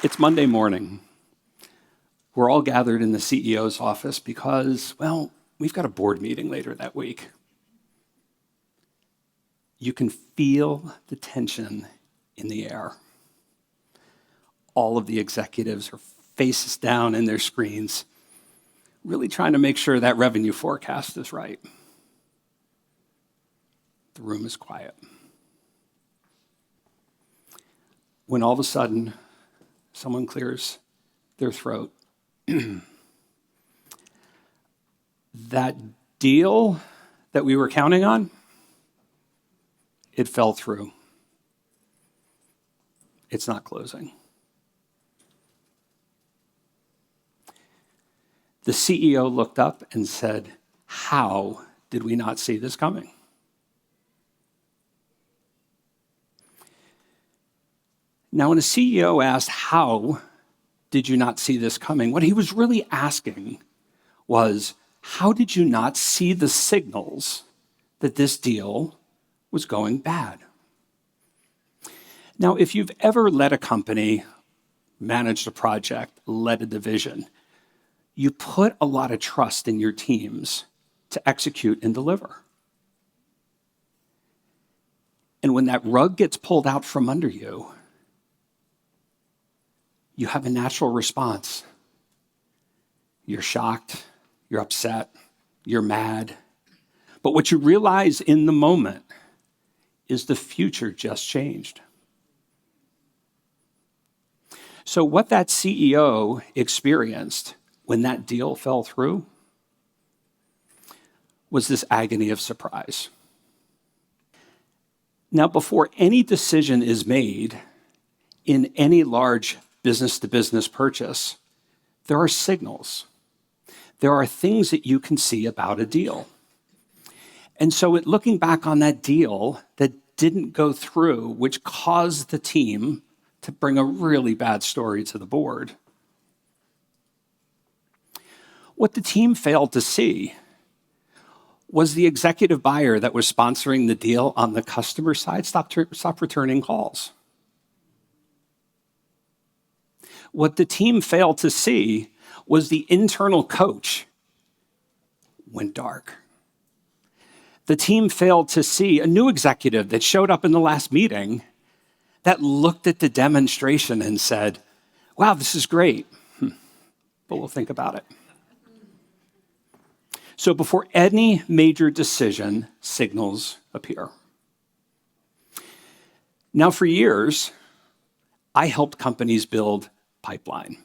It's Monday morning. We're all gathered in the CEO's office because, well, we've got a board meeting later that week. You can feel the tension in the air. All of the executives are faces down in their screens, really trying to make sure that revenue forecast is right. The room is quiet. When all of a sudden, someone clears their throat. That deal that we were counting on, it fell through. It's not closing. The CEO looked up and said, "How did we not see this coming?" Now, when a CEO asked, "How did you not see this coming?" what he was really asking was, how did you not see the signals that this deal was going bad? Now, if you've ever led a company, managed a project, led a division, you put a lot of trust in your teams to execute and deliver. And when that rug gets pulled out from under you, you have a natural response. You're shocked, you're upset, you're mad. But what you realize in the moment is the future just changed. So what that CEO experienced when that deal fell through was this agony of surprise. Now, before any decision is made in any large business-to-business purchase, there are signals. There are things that you can see about a deal. And so looking back on that deal that didn't go through, which caused the team to bring a really bad story to the board, what the team failed to see was the executive buyer that was sponsoring the deal on the customer side stopped returning calls. What the team failed to see was the internal coach went dark. The team failed to see a new executive that showed up in the last meeting that looked at the demonstration and said, "Wow, this is great, but we'll think about it." So before any major decision, signals appear. Now, for years, I helped companies build pipeline,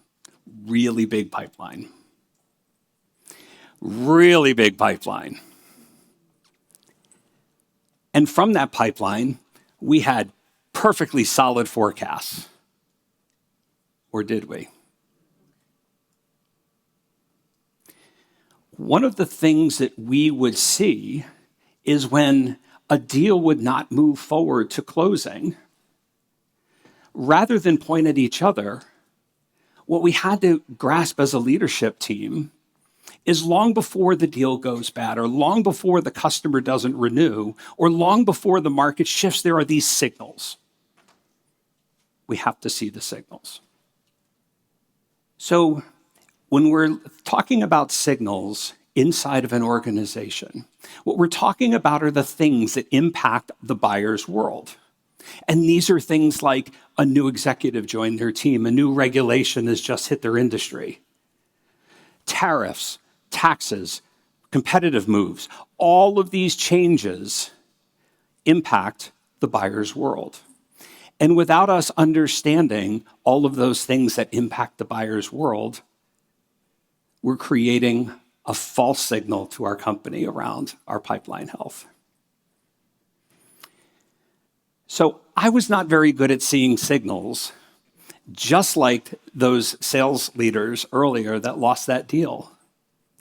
really big pipeline. Really big pipeline. And from that pipeline, we had perfectly solid forecasts. Or did we? One of the things that we would see is when a deal would not move forward to closing, rather than point at each other, what we had to grasp as a leadership team is long before the deal goes bad, or long before the customer doesn't renew, or long before the market shifts, there are these signals. We have to see the signals. So when we're talking about signals inside of an organization, what we're talking about are the things that impact the buyer's world. And these are things like a new executive joined their team, a new regulation has just hit their industry, tariffs, taxes, competitive moves. All of these changes impact the buyer's world. And without us understanding all of those things that impact the buyer's world, we're creating a false signal to our company around our pipeline health. So I was not very good at seeing signals, just like those sales leaders earlier that lost that deal.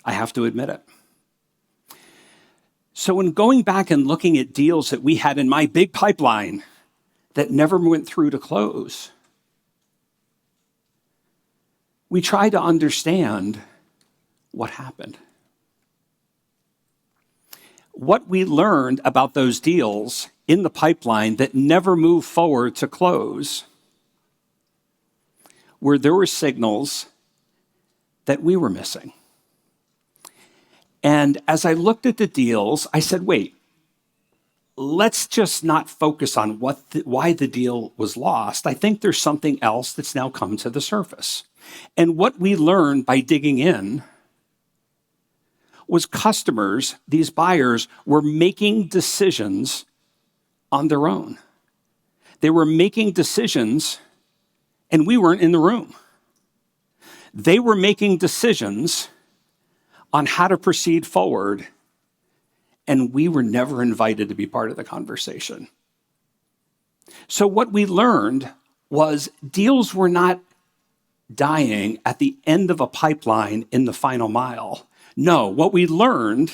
I have to admit it. So when going back and looking at deals that we had in my big pipeline that never went through to close, we try to understand what happened. What we learned about those deals in the pipeline that never moved forward to close, where there were signals that we were missing. And as I looked at the deals, I said, wait, let's just not focus on why the deal was lost. I think there's something else that's now come to the surface. And what we learned by digging in was customers, these buyers, were making decisions on their own. They were making decisions, and we weren't in the room. They were making decisions on how to proceed forward, and we were never invited to be part of the conversation. So what we learned was deals were not dying at the end of a pipeline in the final mile. No, what we learned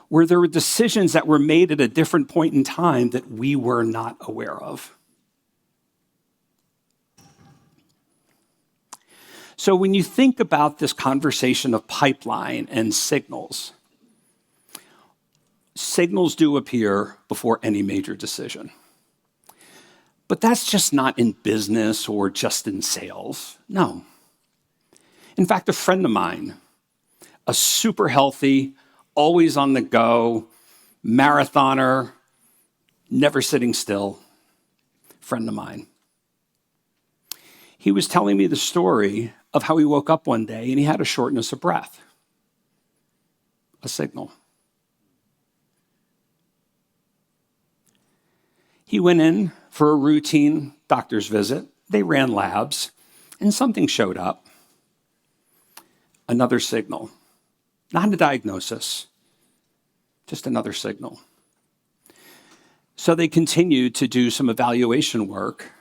were there were decisions that were made at a different point in time that we were not aware of. So when you think about this conversation of pipeline and signals, signals do appear before any major decision. But that's just not in business or just in sales. No. In fact, a friend of mine, a super healthy, always on the go, marathoner, never sitting still, friend of mine. He was telling me the story of how he woke up one day and he had a shortness of breath, a signal. He went in for a routine doctor's visit. They ran labs, and something showed up. Another signal. Not a diagnosis, just another signal. So they continued to do some evaluation work,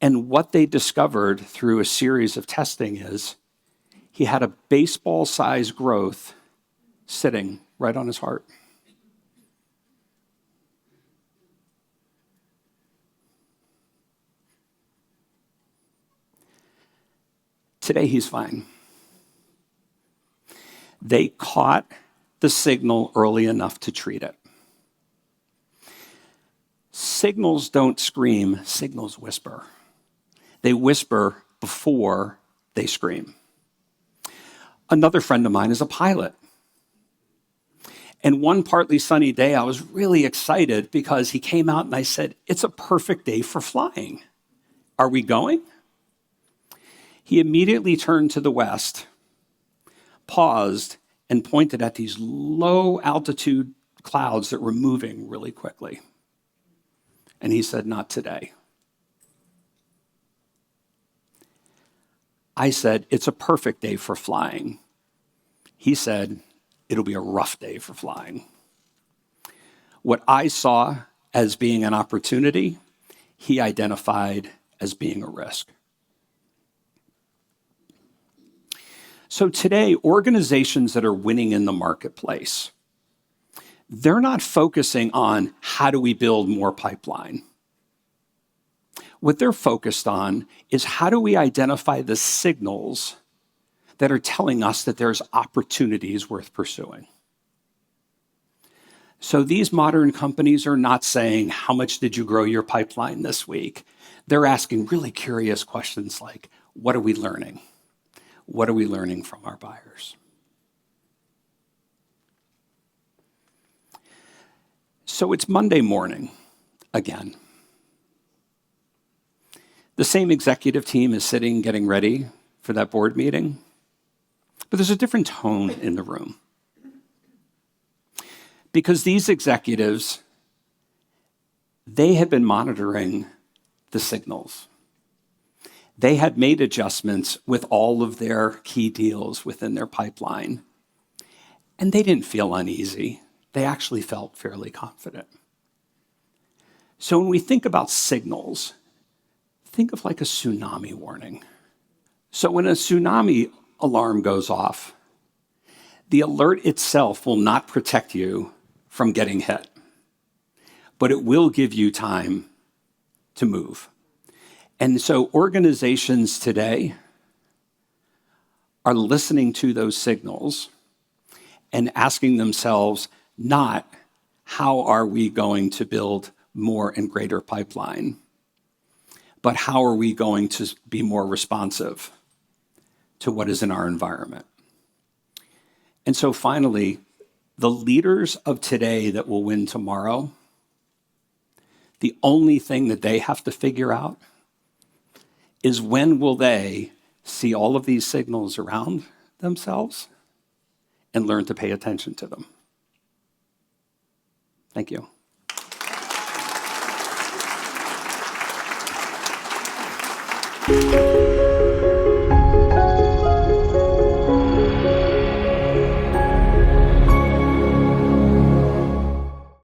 and what they discovered through a series of testing is he had a baseball-sized growth sitting right on his heart. Today, he's fine. They caught the signal early enough to treat it. Signals don't scream, signals whisper. They whisper before they scream. Another friend of mine is a pilot. And one partly sunny day, I was really excited because he came out and I said, it's a perfect day for flying. Are we going? He immediately turned to the west, paused, and pointed at these low altitude clouds that were moving really quickly. And he said, not today. I said, it's a perfect day for flying. He said, it'll be a rough day for flying. What I saw as being an opportunity, he identified as being a risk. So today, organizations that are winning in the marketplace, they're not focusing on how do we build more pipeline. What they're focused on is how do we identify the signals that are telling us that there's opportunities worth pursuing. So these modern companies are not saying, how much did you grow your pipeline this week? They're asking really curious questions like, what are we learning? What are we learning from our buyers? So it's Monday morning again. The same executive team is sitting, getting ready for that board meeting, but there's a different tone in the room. Because these executives, they had been monitoring the signals. They had made adjustments with all of their key deals within their pipeline, and they didn't feel uneasy. They actually felt fairly confident. So when we think about signals, think of like a tsunami warning. So when a tsunami alarm goes off, the alert itself will not protect you from getting hit, but it will give you time to move. And so organizations today are listening to those signals and asking themselves not how are we going to build more and greater pipeline, but how are we going to be more responsive to what is in our environment. And so finally, the leaders of today that will win tomorrow, the only thing that they have to figure out is when will they see all of these signals around themselves and learn to pay attention to them. Thank you.